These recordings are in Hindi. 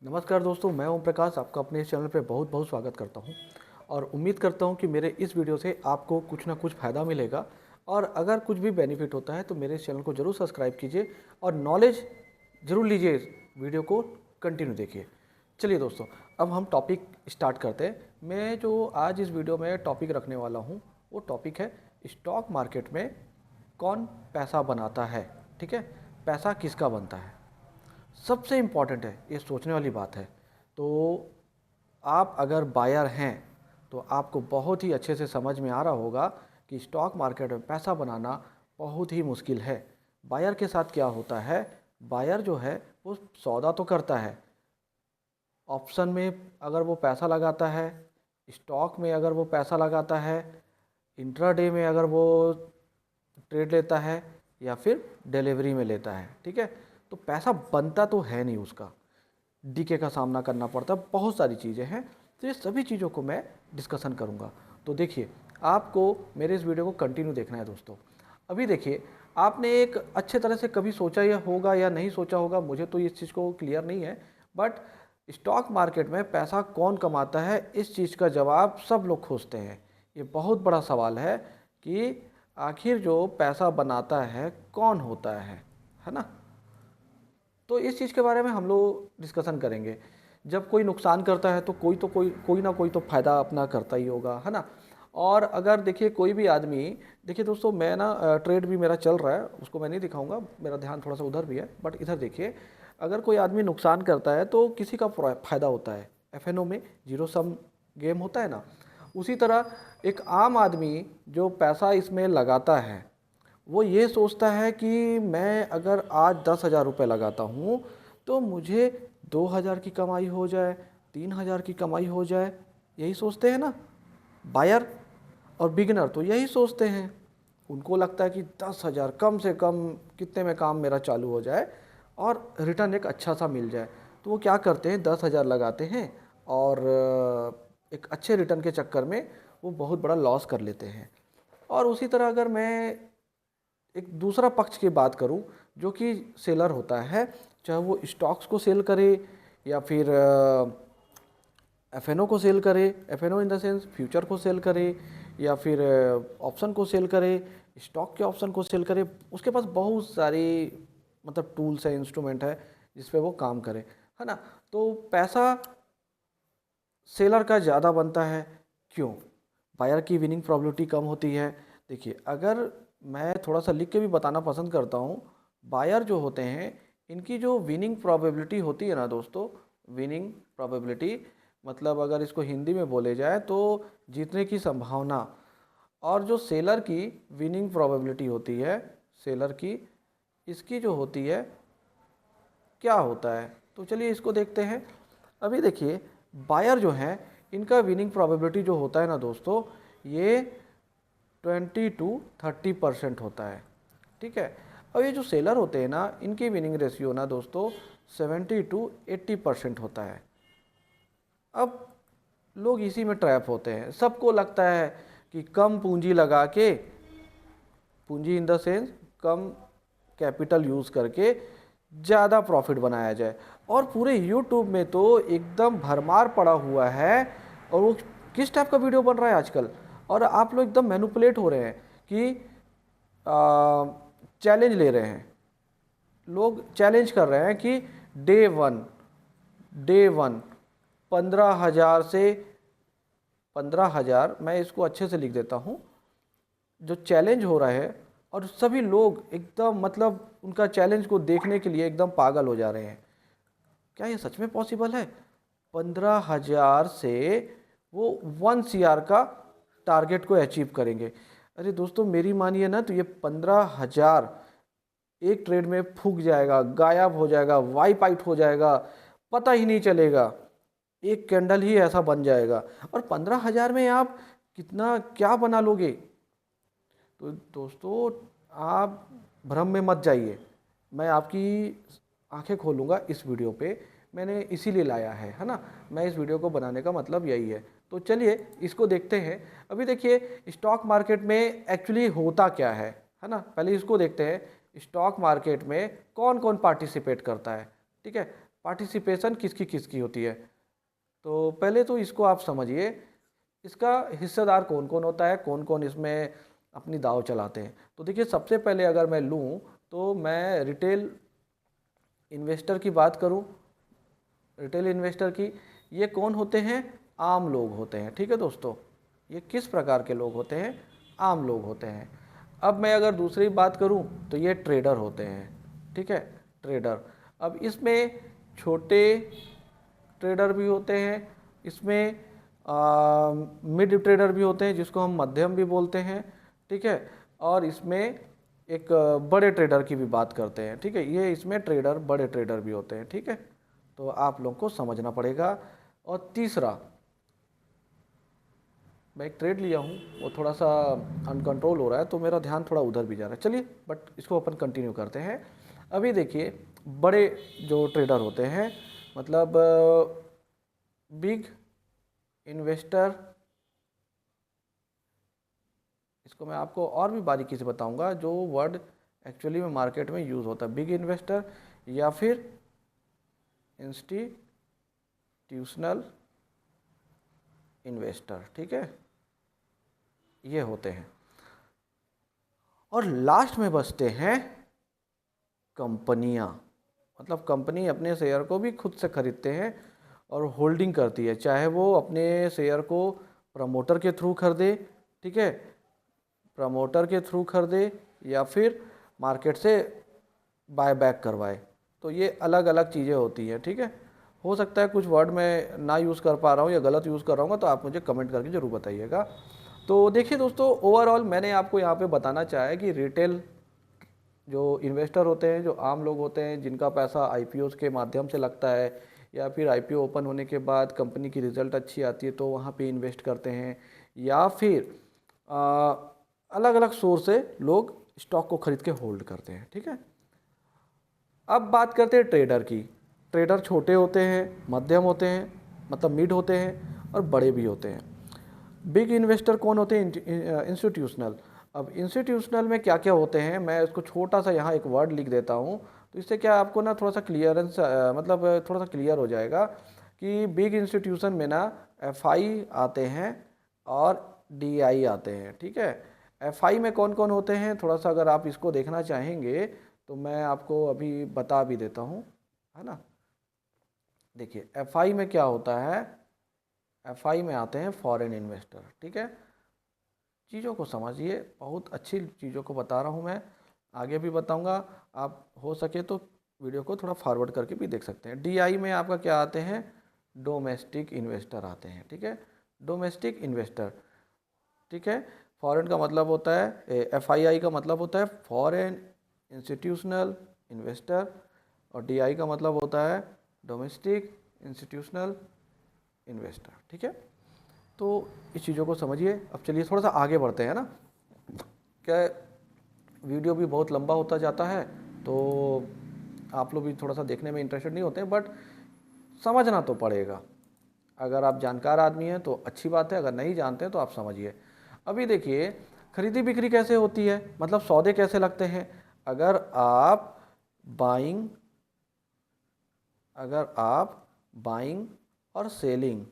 नमस्कार दोस्तों, मैं ओम प्रकाश आपका अपने इस चैनल पे बहुत बहुत स्वागत करता हूं और उम्मीद करता हूं कि मेरे इस वीडियो से आपको कुछ ना कुछ फ़ायदा मिलेगा। और अगर कुछ भी बेनिफिट होता है तो मेरे इस चैनल को ज़रूर सब्सक्राइब कीजिए और नॉलेज ज़रूर लीजिए। इस वीडियो को कंटिन्यू देखिए। चलिए दोस्तों, अब हम टॉपिक स्टार्ट करते हैं। मैं जो आज इस वीडियो में टॉपिक रखने वाला हूँ वो टॉपिक है स्टॉक मार्केट में कौन पैसा बनाता है। ठीक है, पैसा किसका बनता है, सबसे इम्पॉर्टेंट है, ये सोचने वाली बात है। तो आप अगर बायर हैं तो आपको बहुत ही अच्छे से समझ में आ रहा होगा कि स्टॉक मार्केट में पैसा बनाना बहुत ही मुश्किल है। बायर के साथ क्या होता है, बायर जो है वो सौदा तो करता है, ऑप्शन में अगर वो पैसा लगाता है, स्टॉक में अगर वो पैसा लगाता है, इंट्राडे में अगर वो ट्रेड लेता है या फिर डिलीवरी में लेता है। ठीक है, तो पैसा बनता तो है नहीं, उसका डीके का सामना करना पड़ता है, बहुत सारी चीज़ें हैं। तो ये सभी चीज़ों को मैं डिस्कशन करूँगा। तो देखिए, आपको मेरे इस वीडियो को कंटिन्यू देखना है दोस्तों। अभी देखिए, आपने एक अच्छे तरह से कभी सोचा या होगा या नहीं सोचा होगा, मुझे तो इस चीज़ को क्लियर नहीं है, बट स्टॉक मार्केट में पैसा कौन कमाता है, इस चीज़ का जवाब सब लोग खोजते हैं। ये बहुत बड़ा सवाल है कि आखिर जो पैसा बनाता है कौन होता है ना। तो इस चीज़ के बारे में हम लोग डिस्कशन करेंगे। जब कोई नुकसान करता है तो कोई ना कोई तो फ़ायदा अपना करता ही होगा, है ना। और अगर देखिए कोई भी आदमी, देखिए दोस्तों, मैं ना ट्रेड भी मेरा चल रहा है, उसको मैं नहीं दिखाऊंगा, मेरा ध्यान थोड़ा सा उधर भी है, बट इधर देखिए, अगर कोई आदमी नुकसान करता है तो किसी का फ़ायदा होता है। एफएनओ में जीरो सम गेम होता है ना, उसी तरह एक आम आदमी जो पैसा इसमें लगाता है वो ये सोचता है कि मैं अगर आज 10,000 रुपये लगाता हूँ तो मुझे 2,000 की कमाई हो जाए, 3,000 की कमाई हो जाए। यही सोचते हैं ना बायर। और बिगिनर तो यही सोचते हैं, उनको लगता है कि 10,000 कम से कम कितने में काम मेरा चालू हो जाए और रिटर्न एक अच्छा सा मिल जाए। तो वो क्या करते हैं, 10,000 लगाते हैं और एक अच्छे रिटर्न के चक्कर में वो बहुत बड़ा लॉस कर लेते हैं। और उसी तरह अगर मैं एक दूसरा पक्ष की बात करूं, जो कि सेलर होता है, चाहे वो स्टॉक्स को सेल करे या फिर एफएनओ को सेल करे, FNO in the sense future को सेल करे या फिर ऑप्शन को सेल करे, स्टॉक के ऑप्शन को सेल करे, उसके पास बहुत सारी मतलब टूल्स है, इंस्ट्रूमेंट है जिस पे वो काम करे, है ना। तो पैसा सेलर का ज़्यादा बनता है, क्यों? बायर की विनिंग प्रोबेबिलिटी कम होती है। देखिए, अगर मैं थोड़ा सा लिख के भी बताना पसंद करता हूँ, बायर जो होते हैं इनकी जो विनिंग प्रोबेबिलिटी होती है ना दोस्तों, विनिंग प्रोबेबिलिटी मतलब अगर इसको हिंदी में बोले जाए तो जीतने की संभावना, और जो सेलर की विनिंग प्रोबेबिलिटी होती है, सेलर की, इसकी जो होती है, क्या होता है, तो चलिए इसको देखते हैं। अभी देखिए, बायर जो हैं इनका विनिंग प्रोबेबिलिटी जो होता है ना दोस्तों, ये 20 to 30% होता है। ठीक है, और ये जो सेलर होते हैं ना, इनकी विनिंग रेशियो ना दोस्तों 70 to 80% होता है। अब लोग इसी में ट्रैप होते हैं, सबको लगता है कि कम पूंजी लगा के, पूंजी इन the sense come capital use करके ज़्यादा प्रॉफिट बनाया जाए। और पूरे यूट्यूब में तो एकदम भरमार पड़ा हुआ है, और वो किस टाइप का वीडियो बन रहा है आजकल, और आप लोग एकदम मैनिपुलेट हो रहे हैं कि चैलेंज ले रहे हैं, लोग चैलेंज कर रहे हैं कि डे वन 15,000 से 15,000, मैं इसको अच्छे से लिख देता हूँ, जो चैलेंज हो रहा है, और सभी लोग एकदम मतलब उनका चैलेंज को देखने के लिए एकदम पागल हो जा रहे हैं। क्या ये सच में पॉसिबल है? 15,000 से वो 1 CR का टारगेट को अचीव करेंगे। अरे दोस्तों, मेरी मानिए ना, तो ये 15,000 एक ट्रेड में फूक जाएगा, गायब हो जाएगा, वाइप आउट हो जाएगा, पता ही नहीं चलेगा, एक कैंडल ही ऐसा बन जाएगा। और 15,000 में आप कितना क्या बना लोगे? तो दोस्तों, आप भ्रम में मत जाइए, मैं आपकी आंखें खोलूँगा इस वीडियो पे, मैंने इसीलिए लाया है ना। मैं इस वीडियो को बनाने का मतलब यही है। तो चलिए इसको देखते हैं। अभी देखिए, स्टॉक मार्केट में एक्चुअली होता क्या है ना, पहले इसको देखते हैं। स्टॉक मार्केट में कौन कौन पार्टिसिपेट करता है, ठीक है। पार्टिसिपेशन किसकी किसकी होती है। तो पहले तो इसको आप समझिए, इसका हिस्सेदार कौन कौन होता है, कौन कौन इसमें अपनी दाव चलाते हैं। तो देखिए, सबसे पहले अगर मैं लूँ तो मैं रिटेल इन्वेस्टर की बात करूँ। रिटेल इन्वेस्टर की, ये कौन होते हैं? आम लोग होते हैं। ठीक है दोस्तों, ये किस प्रकार के लोग होते हैं? आम लोग होते हैं। अब मैं अगर दूसरी बात करूं तो ये ट्रेडर होते हैं। ठीक है, ट्रेडर। अब इसमें छोटे ट्रेडर भी होते हैं, इसमें मिड ट्रेडर भी होते हैं जिसको हम मध्यम भी बोलते हैं। ठीक है, और इसमें एक बड़े ट्रेडर की भी बात करते हैं। ठीक है, ये इसमें ट्रेडर, बड़े ट्रेडर भी होते हैं। ठीक है, तो आप लोग को समझना पड़ेगा। और तीसरा, मैं एक ट्रेड लिया हूँ, वो थोड़ा सा अनकंट्रोल हो रहा है तो मेरा ध्यान थोड़ा उधर भी जा रहा है। चलिए, बट इसको अपन कंटिन्यू करते हैं। अभी देखिए, बड़े जो ट्रेडर होते हैं, मतलब बिग इन्वेस्टर, इसको मैं आपको और भी बारीकी से बताऊंगा, जो वर्ड एक्चुअली में मार्केट में यूज़ होता है, बिग इन्वेस्टर या फिर इंस्टीट्यूशनल इन्वेस्टर। ठीक है, ये होते हैं। और लास्ट में बचते हैं कंपनियां, मतलब कंपनी अपने शेयर को भी खुद से खरीदते हैं और होल्डिंग करती है, चाहे वो अपने शेयर को प्रमोटर के थ्रू खरीदे। ठीक है, प्रमोटर के थ्रू खरीदे या फिर मार्केट से बाय बैक करवाए। तो ये अलग अलग चीज़ें होती हैं। ठीक है, हो सकता है कुछ वर्ड मैं ना यूज़ कर पा रहा हूँ या गलत यूज़ कर रहा हूँ, तो आप मुझे कमेंट करके ज़रूर बताइएगा। तो देखिए दोस्तों, ओवरऑल मैंने आपको यहाँ पे बताना चाहा है कि रिटेल जो इन्वेस्टर होते हैं, जो आम लोग होते हैं, जिनका पैसा आईपीओज़ के माध्यम से लगता है या फिर आईपीओ ओपन होने के बाद कंपनी की रिज़ल्ट अच्छी आती है तो वहाँ पे इन्वेस्ट करते हैं, या फिर अलग अलग सोर्स से लोग स्टॉक को खरीद के होल्ड करते हैं। ठीक है, अब बात करते हैं ट्रेडर की। ट्रेडर छोटे होते हैं, मध्यम होते हैं, मतलब मिड होते हैं, और बड़े भी होते हैं। बिग इन्वेस्टर कौन होते हैं? इंस्टीट्यूशनल। अब इंस्टीट्यूशनल में क्या क्या होते हैं, मैं इसको छोटा सा यहाँ एक वर्ड लिख देता हूँ, तो इससे क्या आपको ना थोड़ा सा क्लियरेंस, मतलब थोड़ा सा क्लियर हो जाएगा कि बिग इंस्टीट्यूशन में ना एफआई आते हैं और डीआई आते हैं। ठीक है, एफआई में कौन कौन होते हैं, थोड़ा सा अगर आप इसको देखना चाहेंगे तो मैं आपको अभी बता भी देता हूँ, है ना। देखिए, एफआई में क्या होता है, एफआई में आते हैं फॉरेन इन्वेस्टर। ठीक है, चीज़ों को समझिए, बहुत अच्छी चीज़ों को बता रहा हूँ मैं, आगे भी बताऊँगा। आप हो सके तो वीडियो को थोड़ा फॉरवर्ड करके भी देख सकते हैं। डीआई में आपका क्या आते हैं? डोमेस्टिक इन्वेस्टर आते हैं। ठीक है, डोमेस्टिक इन्वेस्टर। ठीक है, फॉरेन का मतलब होता है, एफआईआई का मतलब होता है फॉरेन इंस्टीट्यूशनल इन्वेस्टर, और डीआई का मतलब होता है डोमेस्टिक इंस्टीट्यूशनल इन्वेस्टर। ठीक है, तो इस चीज़ों को समझिए। अब चलिए थोड़ा सा आगे बढ़ते हैं ना, क्या वीडियो भी बहुत लंबा होता जाता है तो आप लोग भी थोड़ा सा देखने में इंटरेस्टेड नहीं होते हैं, बट समझना तो पड़ेगा। अगर आप जानकार आदमी हैं तो अच्छी बात है, अगर नहीं जानते हैं तो आप समझिए। अभी देखिए, खरीदी बिक्री कैसे होती है, मतलब सौदे कैसे लगते हैं। अगर आप बाइंग और सेलिंग,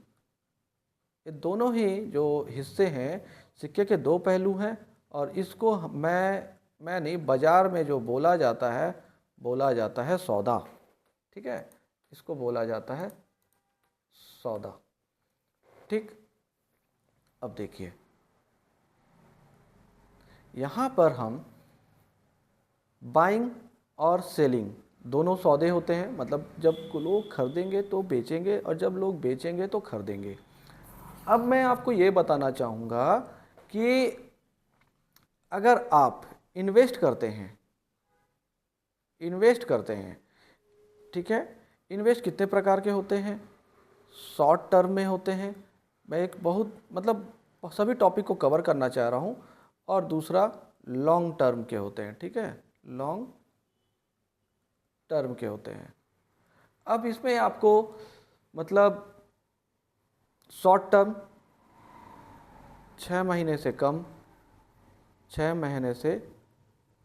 ये दोनों ही जो हिस्से हैं, सिक्के के दो पहलू हैं, और इसको मैं नहीं, बाजार में जो बोला जाता है सौदा। ठीक है, इसको बोला जाता है सौदा। ठीक, अब देखिए, यहाँ पर हम बाइंग और सेलिंग दोनों सौदे होते हैं, मतलब जब लोग खरीदेंगे तो बेचेंगे, और जब लोग बेचेंगे तो खरीदेंगे। अब मैं आपको ये बताना चाहूँगा कि अगर आप इन्वेस्ट करते हैं, ठीक है, इन्वेस्ट कितने प्रकार के होते हैं? शॉर्ट टर्म में होते हैं, मैं एक बहुत मतलब सभी टॉपिक को कवर करना चाह रहा हूँ, और दूसरा लॉन्ग टर्म के होते हैं। ठीक है, लॉन्ग टर्म के होते हैं। अब इसमें आपको मतलब शॉर्ट टर्म 6 महीने से कम, 6 महीने से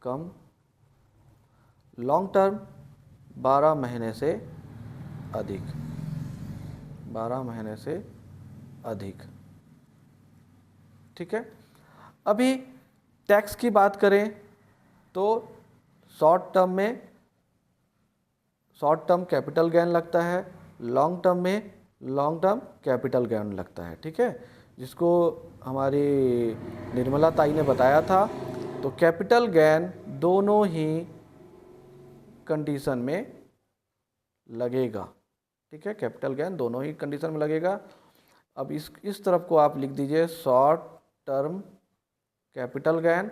कम, लॉन्ग टर्म 12 महीने से अधिक, 12 महीने से अधिक। ठीक है। अभी टैक्स की बात करें तो शॉर्ट टर्म कैपिटल गेन लगता है, लॉन्ग टर्म में लॉन्ग टर्म कैपिटल गेन लगता है। ठीक है, जिसको हमारी निर्मला ताई ने बताया था। तो कैपिटल गेन दोनों ही कंडीशन में लगेगा। ठीक है, कैपिटल गेन दोनों ही कंडीशन में लगेगा। अब इस तरफ को आप लिख दीजिए शॉर्ट टर्म कैपिटल गेन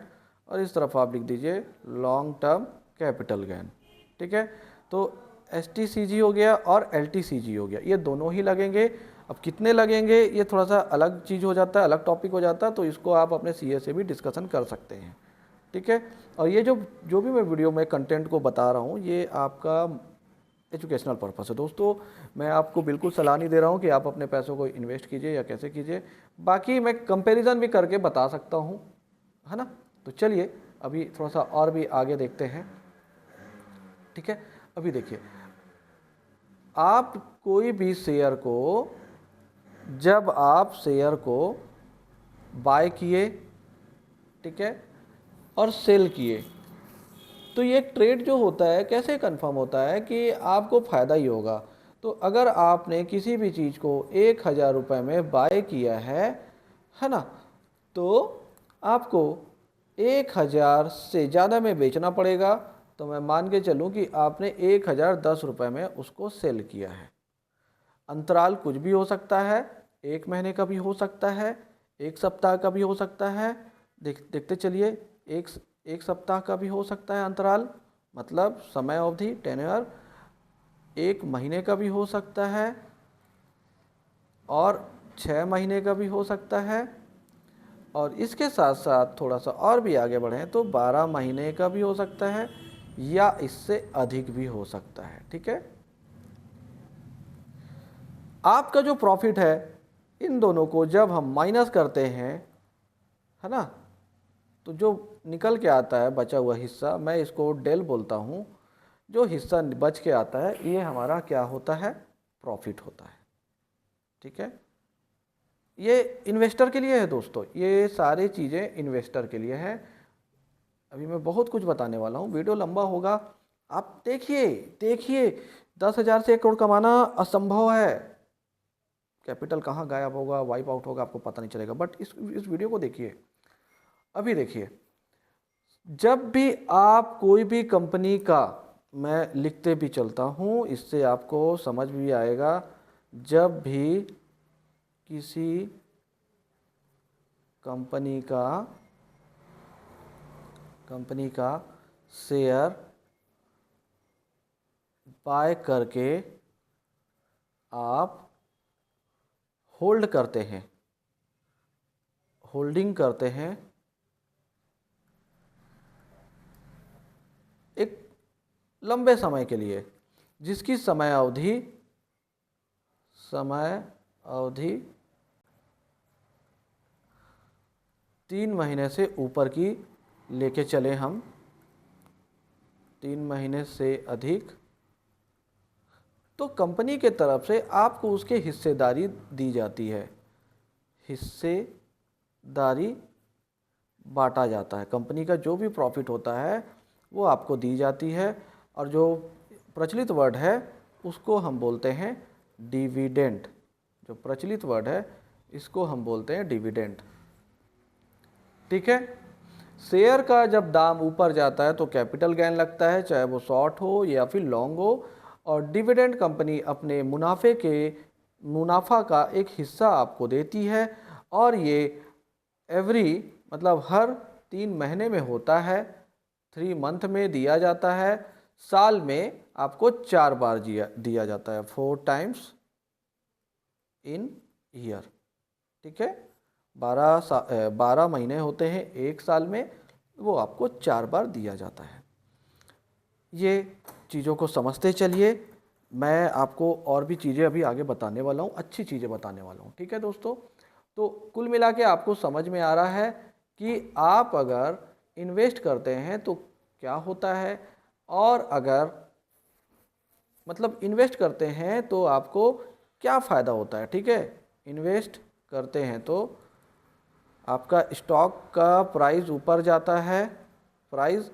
और इस तरफ आप लिख दीजिए लॉन्ग टर्म कैपिटल गेन। ठीक है, तो STCG हो गया और LTCG हो गया, ये दोनों ही लगेंगे। अब कितने लगेंगे ये थोड़ा सा अलग चीज़ हो जाता है, अलग टॉपिक हो जाता है, तो इसको आप अपने CA से भी डिस्कशन कर सकते हैं। ठीक है, और ये जो भी मैं वीडियो में कंटेंट को बता रहा हूँ ये आपका एजुकेशनल पर्पस है दोस्तों। मैं आपको बिल्कुल सलाह नहीं दे रहा हूँ कि आप अपने पैसों को इन्वेस्ट कीजिए या कैसे कीजिए। बाकी मैं कंपैरिजन भी करके बता सकता हूँ, है ना। तो चलिए अभी थोड़ा सा और भी आगे देखते हैं। ठीक है, अभी देखिए, आप कोई भी शेयर को, जब आप शेयर को बाय किए, ठीक है, और सेल किए, तो ये ट्रेड जो होता है कैसे कंफर्म होता है कि आपको फ़ायदा ही होगा। तो अगर आपने किसी भी चीज़ को 1,000 रुपये में बाय किया है ना, तो आपको 1,000 से ज़्यादा में बेचना पड़ेगा। तो मैं मान के चलूँ कि आपने 1,010 रुपये में उसको सेल किया है। अंतराल कुछ भी हो सकता है, 1 महीने का भी हो सकता है, 1 सप्ताह का भी हो सकता है। देखते चलिए, एक सप्ताह का भी हो सकता है अंतराल, मतलब समय अवधि टेन्योर, 1 महीने का भी हो सकता है और 6 महीने का भी हो सकता है। और इसके साथ साथ थोड़ा सा और भी आगे बढ़ें तो 12 महीने का भी हो सकता है या इससे अधिक भी हो सकता है। ठीक है, आपका जो प्रॉफिट है इन दोनों को जब हम माइनस करते हैं, है ना, तो जो निकल के आता है बचा हुआ हिस्सा, मैं इसको डेल बोलता हूँ, जो हिस्सा बच के आता है ये हमारा क्या होता है, प्रॉफिट होता है। ठीक है, ये इन्वेस्टर के लिए है दोस्तों, ये सारी चीज़ें इन्वेस्टर के लिए है। अभी मैं बहुत कुछ बताने वाला हूँ, वीडियो लंबा होगा। आप देखिए 10,000 से 1 करोड़ कमाना असंभव है। कैपिटल कहाँ गायब होगा, वाइप आउट होगा, आपको पता नहीं चलेगा। बट इस वीडियो को देखिए। अभी देखिए, जब भी आप कोई भी कंपनी का, मैं लिखते भी चलता हूँ इससे आपको समझ भी आएगा, जब भी किसी कंपनी का शेयर बाय करके आप होल्ड करते हैं, होल्डिंग करते हैं एक लंबे समय के लिए, जिसकी समय अवधि 3 महीने से ऊपर की लेके चले हम, 3 महीने से अधिक, तो कंपनी के तरफ से आपको उसके हिस्सेदारी दी जाती है, हिस्सेदारी बांटा जाता है। कंपनी का जो भी प्रॉफिट होता है वो आपको दी जाती है, और जो प्रचलित वर्ड है उसको हम बोलते हैं डिविडेंड। जो प्रचलित वर्ड है इसको हम बोलते हैं डिविडेंड। ठीक है, शेयर का जब दाम ऊपर जाता है तो कैपिटल गेन लगता है, चाहे वो शॉर्ट हो या फिर लॉन्ग हो, और डिविडेंड कंपनी अपने मुनाफा का एक हिस्सा आपको देती है, और ये मतलब हर 3 महीने में होता है, 3 मंथ में दिया जाता है, साल में आपको 4 बार दिया जाता है, 4 टाइम्स इन ईयर। ठीक है, 12 महीने होते हैं एक साल में, वो आपको 4 बार दिया जाता है। ये चीज़ों को समझते चलिए, मैं आपको और भी चीज़ें अभी आगे बताने वाला हूँ, अच्छी चीज़ें बताने वाला हूँ। ठीक है दोस्तों, तो कुल मिला के आपको समझ में आ रहा है कि आप अगर इन्वेस्ट करते हैं तो क्या होता है, और अगर मतलब इन्वेस्ट करते हैं तो आपको क्या फ़ायदा होता है, ठीक है। इन्वेस्ट करते हैं तो आपका स्टॉक का प्राइस ऊपर जाता है, प्राइस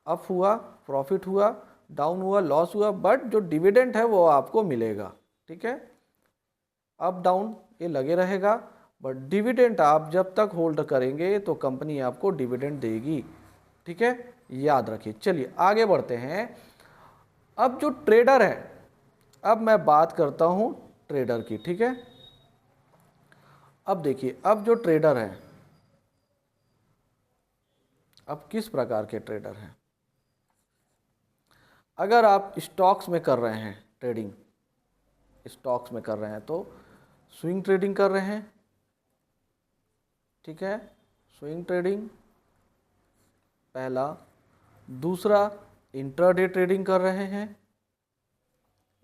अप हुआ, प्रॉफिट हुआ, डाउन हुआ, लॉस हुआ, बट जो डिविडेंड है वो आपको मिलेगा, ठीक है। अप डाउन ये लगे रहेगा, बट डिविडेंड आप जब तक होल्ड करेंगे तो कंपनी आपको डिविडेंड देगी, ठीक है, याद रखिए। चलिए आगे बढ़ते हैं। अब जो ट्रेडर है, अब मैं बात करता हूं ट्रेडर की, ठीक है। अब देखिए, अब जो ट्रेडर है, अब किस प्रकार के ट्रेडर हैं। अगर आप स्टॉक्स में कर रहे हैं ट्रेडिंग, स्टॉक्स में कर रहे हैं तो स्विंग ट्रेडिंग कर रहे हैं, ठीक है, स्विंग ट्रेडिंग पहला। दूसरा, इंट्राडे ट्रेडिंग कर रहे हैं,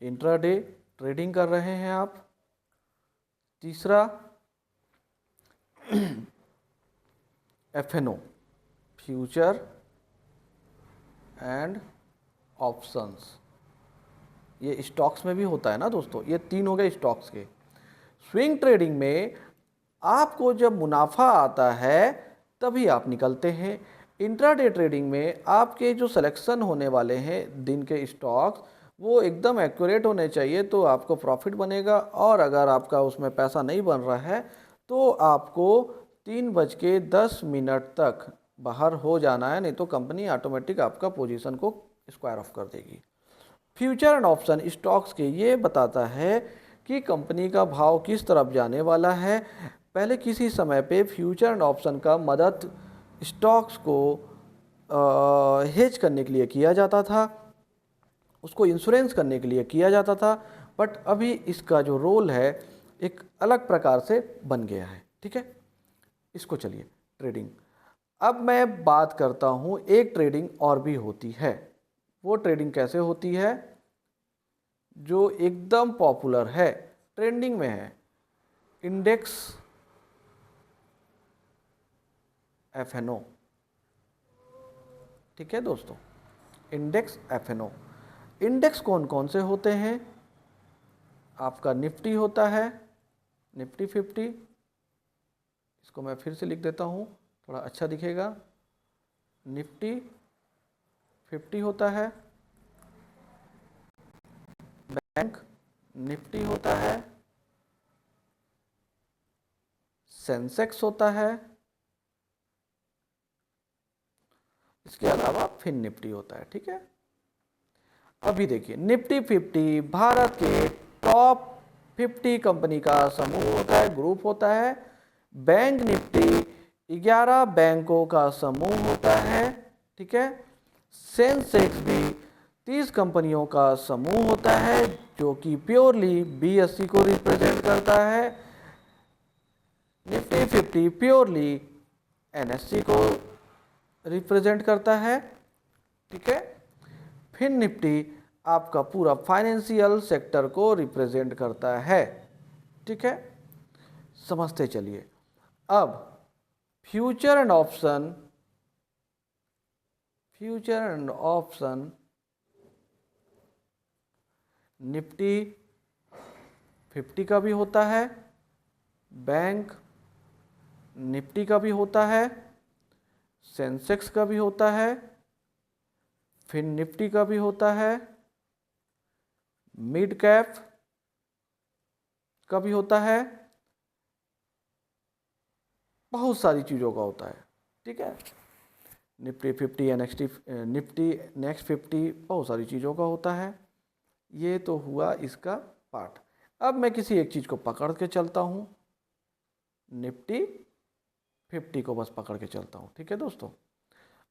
इंट्राडे ट्रेडिंग कर रहे हैं आप। तीसरा, एफएनओ, फ्यूचर एंड ऑप्शंस, ये स्टॉक्स में भी होता है ना दोस्तों। ये तीन हो गए स्टॉक्स के। स्विंग ट्रेडिंग में आपको जब मुनाफा आता है तभी आप निकलते हैं। इंट्राडे ट्रेडिंग में आपके जो सिलेक्शन होने वाले हैं दिन के स्टॉक्स, वो एकदम एक्यूरेट होने चाहिए तो आपको प्रॉफिट बनेगा। और अगर आपका उसमें पैसा नहीं बन रहा है तो आपको 3:10 तक बाहर हो जाना है, नहीं तो कंपनी ऑटोमेटिक आपका पोजीशन को स्क्वायर ऑफ कर देगी। फ्यूचर एंड ऑप्शन स्टॉक्स के ये बताता है कि कंपनी का भाव किस तरफ जाने वाला है। पहले किसी समय पे फ्यूचर एंड ऑप्शन का मदद स्टॉक्स को हेज करने के लिए किया जाता था, उसको इंश्योरेंस करने के लिए किया जाता था, बट अभी इसका जो रोल है एक अलग प्रकार से बन गया है, ठीक है। इसको चलिए ट्रेडिंग। अब मैं बात करता हूँ, एक ट्रेडिंग और भी होती है। वो ट्रेडिंग कैसे होती है, जो एकदम पॉपुलर है, ट्रेंडिंग में है, इंडेक्स एफएनओ, ठीक है दोस्तों, इंडेक्स एफएनओ। इंडेक्स कौन कौन से होते हैं, आपका निफ्टी होता है, निफ्टी 50, इसको मैं फिर से लिख देता हूँ थोड़ा अच्छा दिखेगा, निफ्टी 50 होता है, बैंक निफ्टी होता है, सेंसेक्स होता है, इसके अलावा फिन निफ्टी होता है, ठीक है। अभी देखिए, निफ्टी 50 भारत के टॉप 50 कंपनी का समूह होता है, ग्रुप होता है। बैंक निफ्टी 11 बैंकों का समूह होता है, ठीक है। सेंसेक्स भी 30 कंपनियों का समूह होता है, जो कि प्योरली BSE को रिप्रेजेंट करता है। निफ्टी 50 प्योरली NSE को रिप्रेजेंट करता है, ठीक है। फिन निफ्टी आपका पूरा फाइनेंशियल सेक्टर को रिप्रेजेंट करता है, ठीक है। समझते चलिए। अब future and option, future and option Nifty 50 का भी होता है, बैंक निफ्टी का भी होता है, सेंसेक्स का भी होता है, फिन निफ्टी का भी होता है, मिड कैप का भी होता है, बहुत सारी चीज़ों का होता है, ठीक है। निफ्टी 50 या निफ्टी नेक्स्ट 50 बहुत सारी चीज़ों का होता है। ये तो हुआ इसका पार्ट। अब मैं किसी एक चीज़ को पकड़ के चलता हूँ, निफ्टी 50 को बस पकड़ के चलता हूँ, ठीक है दोस्तों।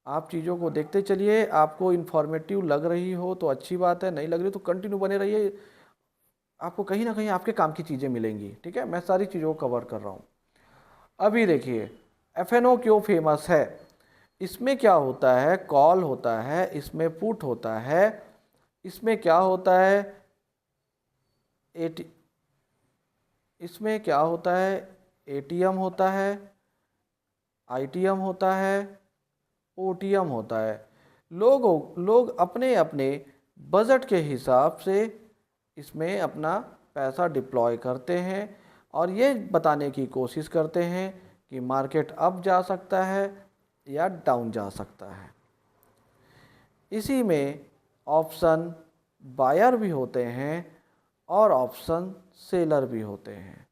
आप चीज़ों को देखते चलिए, आपको इन्फॉर्मेटिव लग रही हो तो अच्छी बात है, नहीं लग रही तो कंटिन्यू बने रहिए, आपको कहीं ना कहीं आपके काम की चीज़ें मिलेंगी, ठीक है। मैं सारी चीज़ों को कवर कर रहा हूँ। अभी देखिए, एफएनओ क्यों फेमस है। इसमें क्या होता है, कॉल होता है, इसमें पुट होता है, इसमें क्या होता है, इसमें क्या होता है, एटीएम होता है, आईटीएम होता है, ओटीएम होता है। लोग अपने अपने बजट के हिसाब से इसमें अपना पैसा डिप्लॉय करते हैं और ये बताने की कोशिश करते हैं कि मार्केट अप जा सकता है या डाउन जा सकता है। इसी में ऑप्शन बायर भी होते हैं और ऑप्शन सेलर भी होते हैं।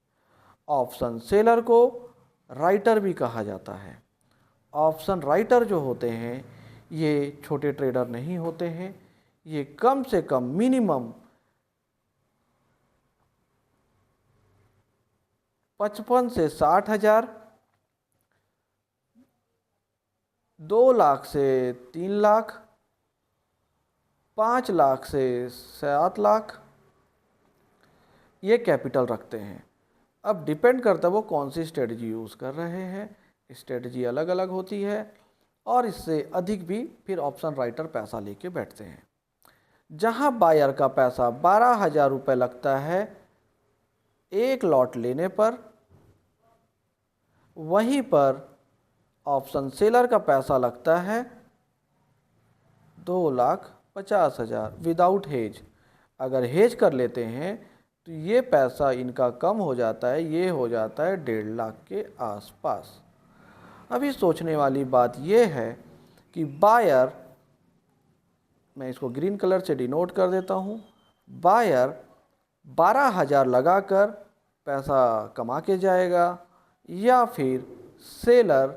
ऑप्शन सेलर को राइटर भी कहा जाता है। ऑप्शन राइटर जो होते हैं ये छोटे ट्रेडर नहीं होते हैं, ये कम से कम मिनिमम 55 से 60 हज़ार, 2 लाख से 3 लाख, 5 लाख से 7 लाख ये कैपिटल रखते हैं। अब डिपेंड करता है वो कौन सी स्ट्रेटजी यूज़ कर रहे हैं। स्ट्रेटजी अलग अलग होती है और इससे अधिक भी फिर ऑप्शन राइटर पैसा लेके बैठते हैं। जहां बायर का पैसा 12,000 रुपये लगता है एक लॉट लेने पर, वहीं पर ऑप्शन सेलर का पैसा लगता है 2,50,000 विदाउट हेज। अगर हेज कर लेते हैं तो ये पैसा इनका कम हो जाता है, ये हो जाता है 1.5 लाख के आसपास। अभी सोचने वाली बात ये है कि बायर, मैं इसको ग्रीन कलर से डिनोट कर देता हूँ, बायर 12,000 लगाकर पैसा कमा के जाएगा या फिर सेलर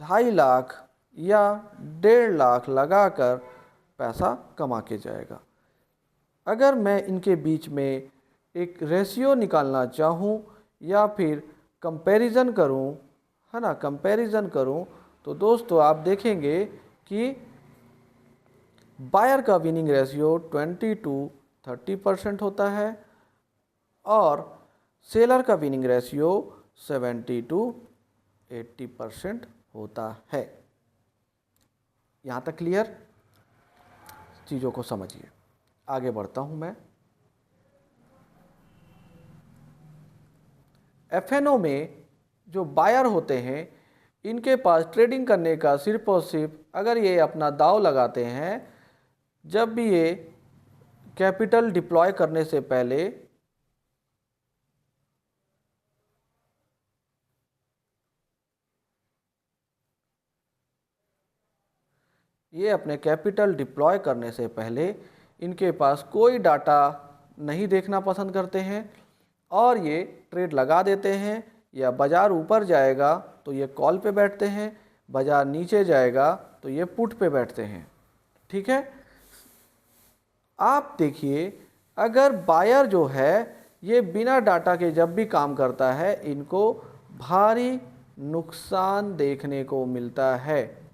2.5 लाख या 1.5 लाख लगाकर पैसा कमा के जाएगा। अगर मैं इनके बीच में एक रेशियो निकालना चाहूँ या फिर कंपैरिजन करूँ, है ना, कंपैरिजन करूँ, तो दोस्तों आप देखेंगे कि बायर का विनिंग रेशियो 20 to 30% होता है और सेलर का विनिंग रेशियो 70 to 80% होता है। यहाँ तक क्लियर? चीज़ों को समझिए। आगे बढ़ता हूँ मैं। एफएनओ में जो बायर होते हैं इनके पास ट्रेडिंग करने का सिर्फ और सिर्फ, अगर ये अपना दांव लगाते हैं, जब भी ये कैपिटल डिप्लॉय करने से पहले ये अपने कैपिटल डिप्लॉय करने से पहले इनके पास कोई डाटा नहीं देखना पसंद करते हैं और ये ट्रेड लगा देते हैं। या बाज़ार ऊपर जाएगा तो ये कॉल पे बैठते हैं, बाज़ार नीचे जाएगा तो ये पुट पे बैठते हैं। ठीक है, आप देखिए, अगर बायर जो है ये बिना डाटा के जब भी काम करता है इनको भारी नुकसान देखने को मिलता है।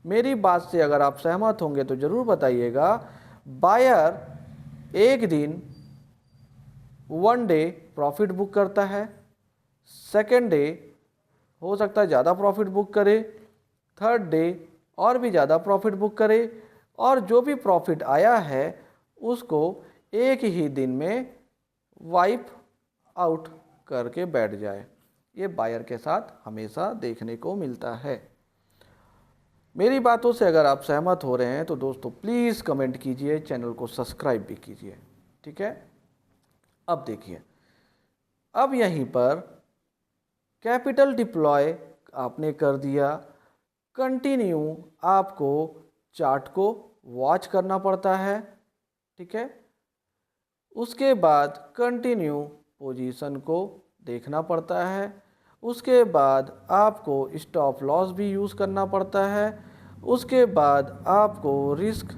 मेरी बात से अगर आप सहमत होंगे तो ज़रूर बताइएगा। बायर एक दिन 1 डे प्रॉफिट बुक करता है, सेकेंड डे हो सकता है ज़्यादा प्रॉफिट बुक करे, थर्ड डे और भी ज़्यादा प्रॉफिट बुक करे और जो भी प्रॉफिट आया है उसको एक ही दिन में वाइप आउट करके बैठ जाए। ये बायर के साथ हमेशा देखने को मिलता है। मेरी बातों से अगर आप सहमत हो रहे हैं तो दोस्तों प्लीज़ कमेंट कीजिए, चैनल को सब्सक्राइब भी कीजिए। ठीक है, अब देखिए, अब यहीं पर कैपिटल डिप्लॉय आपने कर दिया, कंटिन्यू आपको चार्ट को वॉच करना पड़ता है। ठीक है, उसके बाद कंटिन्यू पोजीशन को देखना पड़ता है, उसके बाद आपको स्टॉप लॉस भी यूज़ करना पड़ता है, उसके बाद आपको रिस्क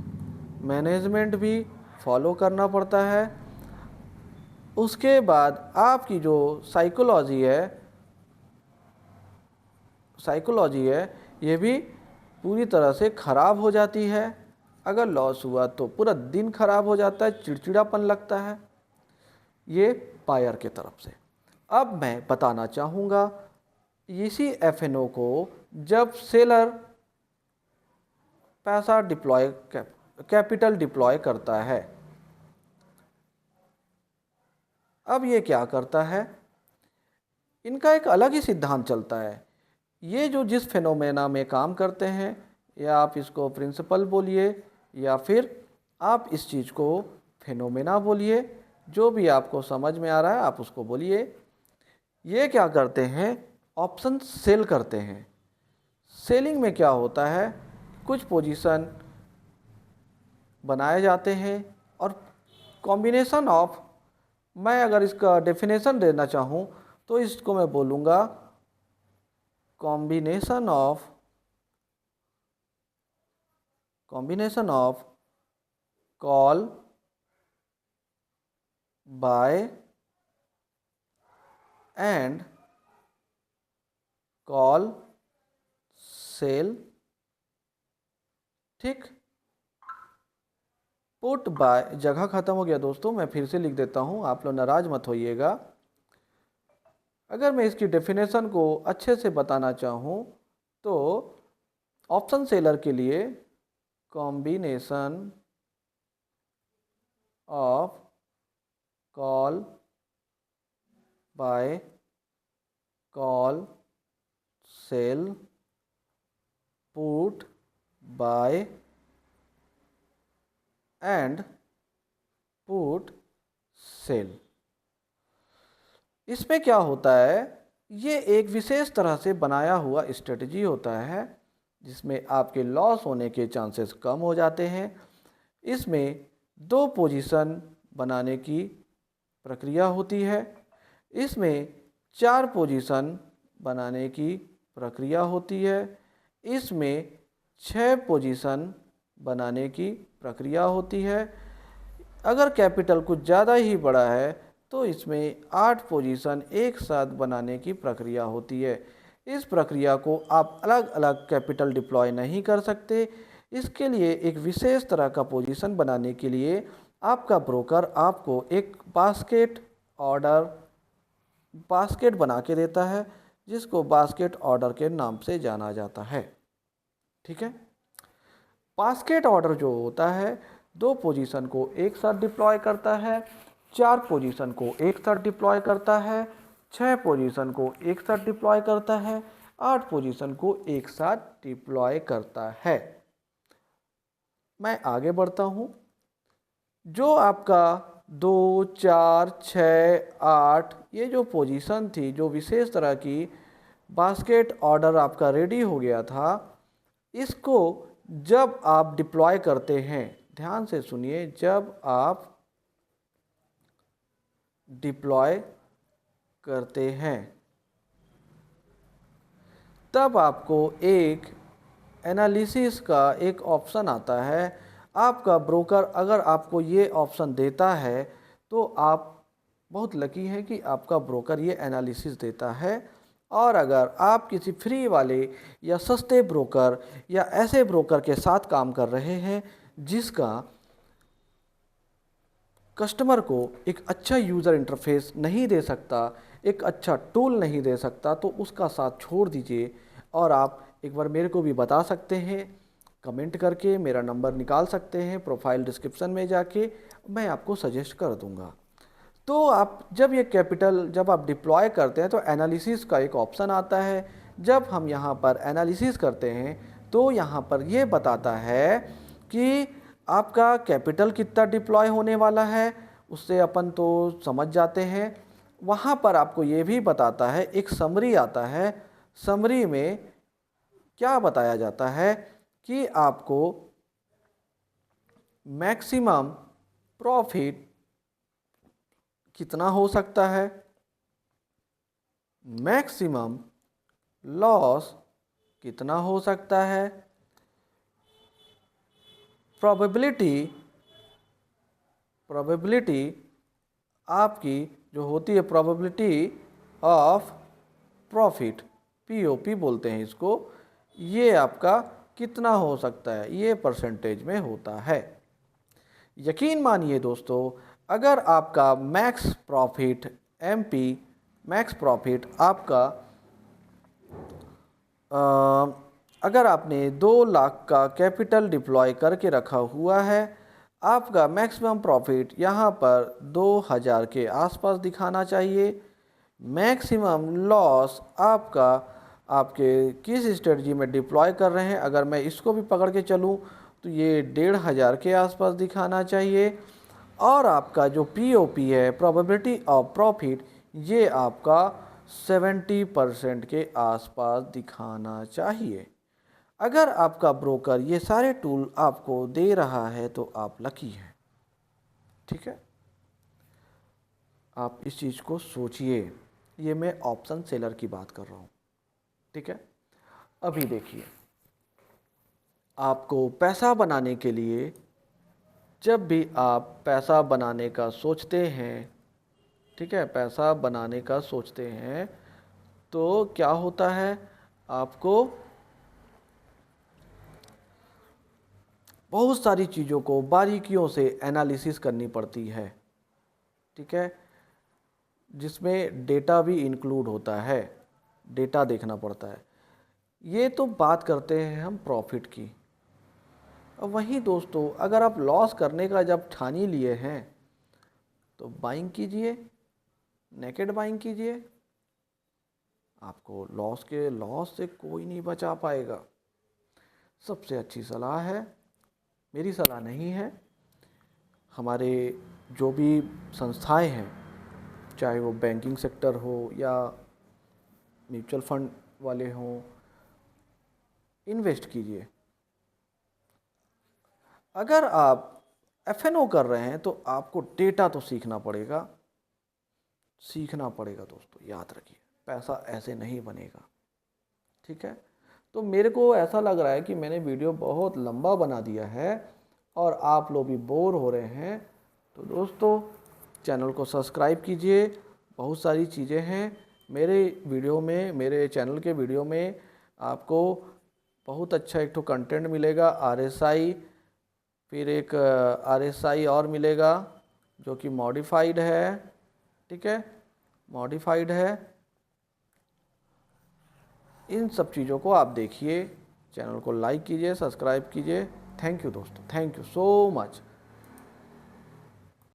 मैनेजमेंट भी फॉलो करना पड़ता है, उसके बाद आपकी जो साइकोलॉजी है ये भी पूरी तरह से ख़राब हो जाती है। अगर लॉस हुआ तो पूरा दिन ख़राब हो जाता है, चिड़चिड़ापन लगता है, ये बायर के तरफ से। अब मैं बताना चाहूँगा इसी एफएनओ को जब सेलर पैसा डिप्लॉय कैपिटल डिप्लॉय करता है, अब ये क्या करता है, इनका एक अलग ही सिद्धांत चलता है। ये जो जिस फिनोमेना में काम करते हैं, या आप इसको प्रिंसिपल बोलिए या फिर आप इस चीज़ को फिनोमेना बोलिए, जो भी आपको समझ में आ रहा है आप उसको बोलिए। ये क्या करते हैं, ऑप्शन सेल करते हैं। सेलिंग में क्या होता है, कुछ पोजीशन बनाए जाते हैं और कॉम्बिनेशन ऑफ, मैं अगर इसका डेफिनेशन देना चाहूँ तो इसको मैं बोलूँगा combination of call buy and call sell. ठीक, पुट बाय, जगह खत्म हो गया दोस्तों, मैं फिर से लिख देता हूँ, आप लोग नाराज मत होइएगा। अगर मैं इसकी डेफिनेशन को अच्छे से बताना चाहूँ तो ऑप्शन सेलर के लिए combination of call buy call sell put buy and put sell. इसमें क्या होता है, ये एक विशेष तरह से बनाया हुआ स्ट्रेटजी होता है जिसमें आपके लॉस होने के चांसेस कम हो जाते हैं। इसमें दो पोजीशन बनाने की प्रक्रिया होती है, इसमें चार पोजीशन बनाने की प्रक्रिया होती है, इसमें 6 पोजीशन बनाने की प्रक्रिया होती है। अगर कैपिटल कुछ ज़्यादा ही बड़ा है तो इसमें 8 पोजीशन एक साथ बनाने की प्रक्रिया होती है। इस प्रक्रिया को आप अलग अलग कैपिटल डिप्लॉय नहीं कर सकते। इसके लिए एक विशेष तरह का पोजीशन बनाने के लिए आपका ब्रोकर आपको एक बास्केट बना के देता है, जिसको बास्केट ऑर्डर के नाम से जाना जाता है। ठीक है, बास्केट ऑर्डर जो होता है 2 पोजीशन को एक साथ डिप्लॉय करता है, 4 पोजीशन को एक साथ डिप्लॉय करता है, 6 पोजीशन को एक साथ डिप्लॉय करता है, 8 पोजीशन को एक साथ डिप्लॉय करता है। मैं आगे बढ़ता हूँ। जो आपका 2, 4, 6, 8 ये जो पोजीशन थी, जो विशेष तरह की बास्केट ऑर्डर आपका रेडी हो गया था, इसको जब आप डिप्लॉय करते हैं, ध्यान से सुनिए, जब आप डिप्लॉय करते हैं तब आपको एक एनालिसिस का एक ऑप्शन आता है। आपका ब्रोकर अगर आपको ये ऑप्शन देता है तो आप बहुत लकी हैं कि आपका ब्रोकर ये एनालिसिस देता है। और अगर आप किसी फ्री वाले या सस्ते ब्रोकर या ऐसे ब्रोकर के साथ काम कर रहे हैं जिसका कस्टमर को एक अच्छा यूज़र इंटरफेस नहीं दे सकता, एक अच्छा टूल नहीं दे सकता, तो उसका साथ छोड़ दीजिए। और आप एक बार मेरे को भी बता सकते हैं, कमेंट करके मेरा नंबर निकाल सकते हैं, प्रोफाइल डिस्क्रिप्शन में जाके मैं आपको सजेस्ट कर दूंगा। तो आप जब आप डिप्लॉय करते हैं तो एनालिसिस का एक ऑप्शन आता है। जब हम यहाँ पर एनालिसिस करते हैं तो यहाँ पर ये बताता है कि आपका कैपिटल कितना डिप्लॉय होने वाला है, उससे अपन तो समझ जाते हैं। वहाँ पर आपको ये भी बताता है, एक समरी आता है। समरी में क्या बताया जाता है कि आपको मैक्सिमम प्रॉफिट कितना हो सकता है, मैक्सिमम लॉस कितना हो सकता है, प्रोबेबिलिटी आपकी जो होती है, प्रोबेबिलिटी ऑफ प्रॉफिट, पीओपी बोलते हैं इसको, ये आपका कितना हो सकता है, ये परसेंटेज में होता है। यकीन मानिए दोस्तों, अगर आपका max profit MP, max profit आपका अगर आपने 2 लाख का कैपिटल डिप्लॉय करके रखा हुआ है, आपका मैक्सिमम प्रॉफिट यहाँ पर 2000 के आसपास दिखाना चाहिए। मैक्सिमम लॉस आपके किस स्ट्रेटजी में डिप्लॉय कर रहे हैं, अगर मैं इसको भी पकड़ के चलूँ तो ये 1,500 के आसपास दिखाना चाहिए। और आपका जो पीओपी है, प्रोबेबिलिटी ऑफ प्रॉफिट, ये आपका 70% के आसपास दिखाना चाहिए। अगर आपका ब्रोकर ये सारे टूल आपको दे रहा है तो आप लकी हैं। ठीक है, आप इस चीज़ को सोचिए। ये मैं ऑप्शन सेलर की बात कर रहा हूँ। ठीक है, अभी देखिए, आपको पैसा बनाने के लिए, जब भी आप पैसा बनाने का सोचते हैं, ठीक है, पैसा बनाने का सोचते हैं, तो क्या होता है, आपको बहुत सारी चीज़ों को बारीकियों से एनालिसिस करनी पड़ती है। ठीक है, जिसमें डेटा भी इंक्लूड होता है, डेटा देखना पड़ता है। ये तो बात करते हैं हम प्रॉफिट की। अब वहीं दोस्तों, अगर आप लॉस करने का जब ठान ही लिए हैं तो बाइंग कीजिए, नेकेड बाइंग कीजिए। आपको लॉस से कोई नहीं बचा पाएगा। सबसे अच्छी सलाह है, मेरी सलाह नहीं है, हमारे जो भी संस्थाएं हैं, चाहे वो बैंकिंग सेक्टर हो या म्यूचुअल फंड वाले हों, इन्वेस्ट कीजिए। अगर आप एफएनओ कर रहे हैं तो आपको डेटा तो सीखना पड़ेगा दोस्तों, याद रखिए, पैसा ऐसे नहीं बनेगा। ठीक है, तो मेरे को ऐसा लग रहा है कि मैंने वीडियो बहुत लंबा बना दिया है और आप लोग भी बोर हो रहे हैं। तो दोस्तों, चैनल को सब्सक्राइब कीजिए। बहुत सारी चीज़ें हैं मेरे चैनल के वीडियो में। आपको बहुत अच्छा एक तो कंटेंट मिलेगा, आरएसआई, फिर एक आरएसआई और मिलेगा जो कि मॉडिफाइड है। ठीक है, मॉडिफाइड है। इन सब चीज़ों को आप देखिए, चैनल को लाइक कीजिए, सब्सक्राइब कीजिए। थैंक यू दोस्तों, थैंक यू सो मच।